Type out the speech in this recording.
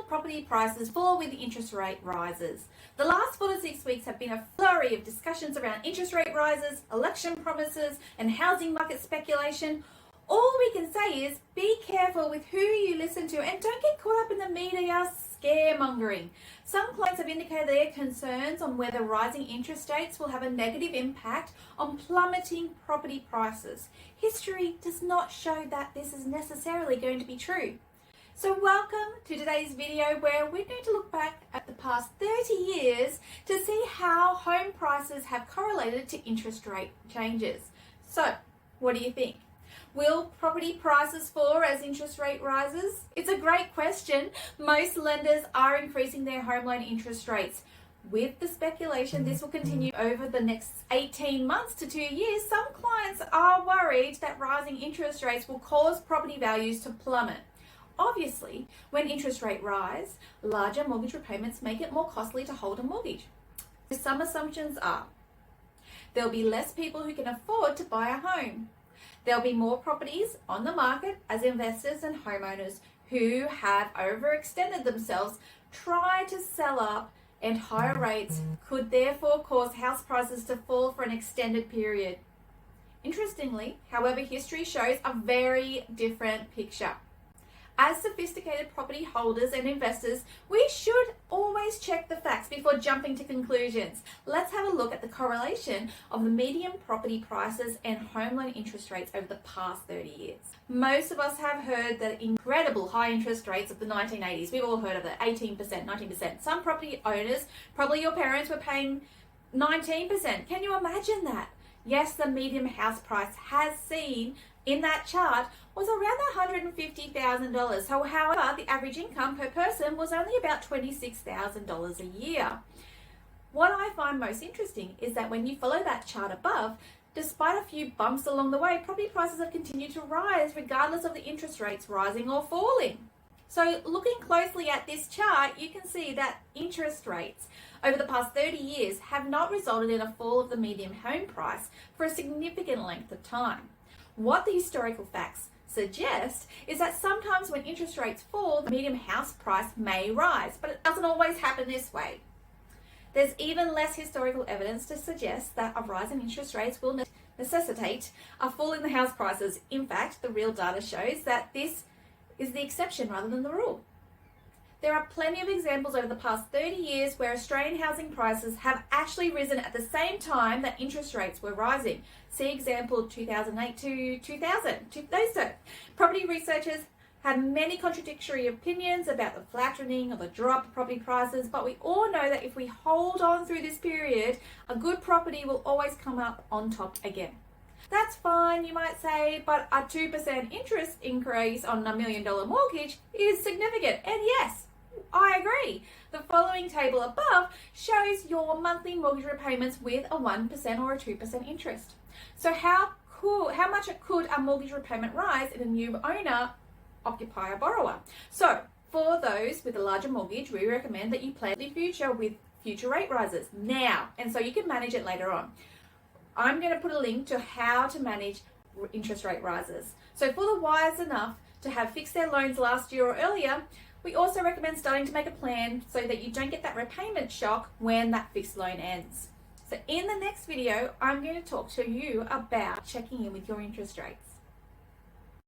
property prices fall with interest rate rises? The last 4 to 6 weeks have been a flurry of discussions around interest rate rises, election promises, and housing market speculation. All we can say is be careful with who you listen to and don't get caught up in the media scaremongering. Some clients have indicated their concerns on whether rising interest rates will have a negative impact on plummeting property prices. History does not show that this is necessarily going to be true. So welcome to today's video where we're going to look back at the past 30 years to see how home prices have correlated to interest rate changes. So what do you think? Will property prices fall as interest rate rises? It's a great question. Most lenders are increasing their home loan interest rates. With the speculation this will continue over the next 18 months to 2 years, some clients are worried that rising interest rates will cause property values to plummet. Obviously, when interest rates rise, larger mortgage repayments make it more costly to hold a mortgage. Some assumptions are: there'll be less people who can afford to buy a home. There'll be more properties on the market as investors and homeowners who have overextended themselves try to sell up, and higher rates could therefore cause house prices to fall for an extended period. Interestingly, however, history shows a very different picture. As sophisticated property holders and investors, we should always check the facts before jumping to conclusions. Let's have a look at the correlation of the median property prices and home loan interest rates over the past 30 years. Most of us have heard the incredible high interest rates of the 1980s. We've all heard of it, 18%, 19%. Some property owners, probably your parents, were paying 19%. Can you imagine that? Yes, the median house price has seen in that chart was around $150,000. So, however, the average income per person was only about $26,000 a year. What I find most interesting is that when you follow that chart above, despite a few bumps along the way, property prices have continued to rise regardless of the interest rates rising or falling. So looking closely at this chart, you can see that interest rates over the past 30 years have not resulted in a fall of the median home price for a significant length of time. What the historical facts suggest is that sometimes when interest rates fall, the median house price may rise, but it doesn't always happen this way. There's even less historical evidence to suggest that a rise in interest rates will necessitate a fall in the house prices. In fact, the real data shows that this is the exception rather than the rule. There are plenty of examples over the past 30 years where Australian housing prices have actually risen at the same time that interest rates were rising. See example 2008 to 2000. Property researchers have many contradictory opinions about the flattening or the drop of property prices, but we all know that if we hold on through this period, a good property will always come up on top again. That's fine, you might say, but a 2% interest increase on $1 million mortgage is significant. And yes, I agree. The following table above shows your monthly mortgage repayments with a 1% or a 2% interest. So how much could a mortgage repayment rise in a new owner, occupier, borrower? So for those with a larger mortgage, we recommend that you plan the future with future rate rises now, and so you can manage it later on. I'm going to put a link to how to manage interest rate rises. So for the wise enough to have fixed their loans last year or earlier, we also recommend starting to make a plan so that you don't get that repayment shock when that fixed loan ends. So in the next video, I'm going to talk to you about checking in with your interest rates.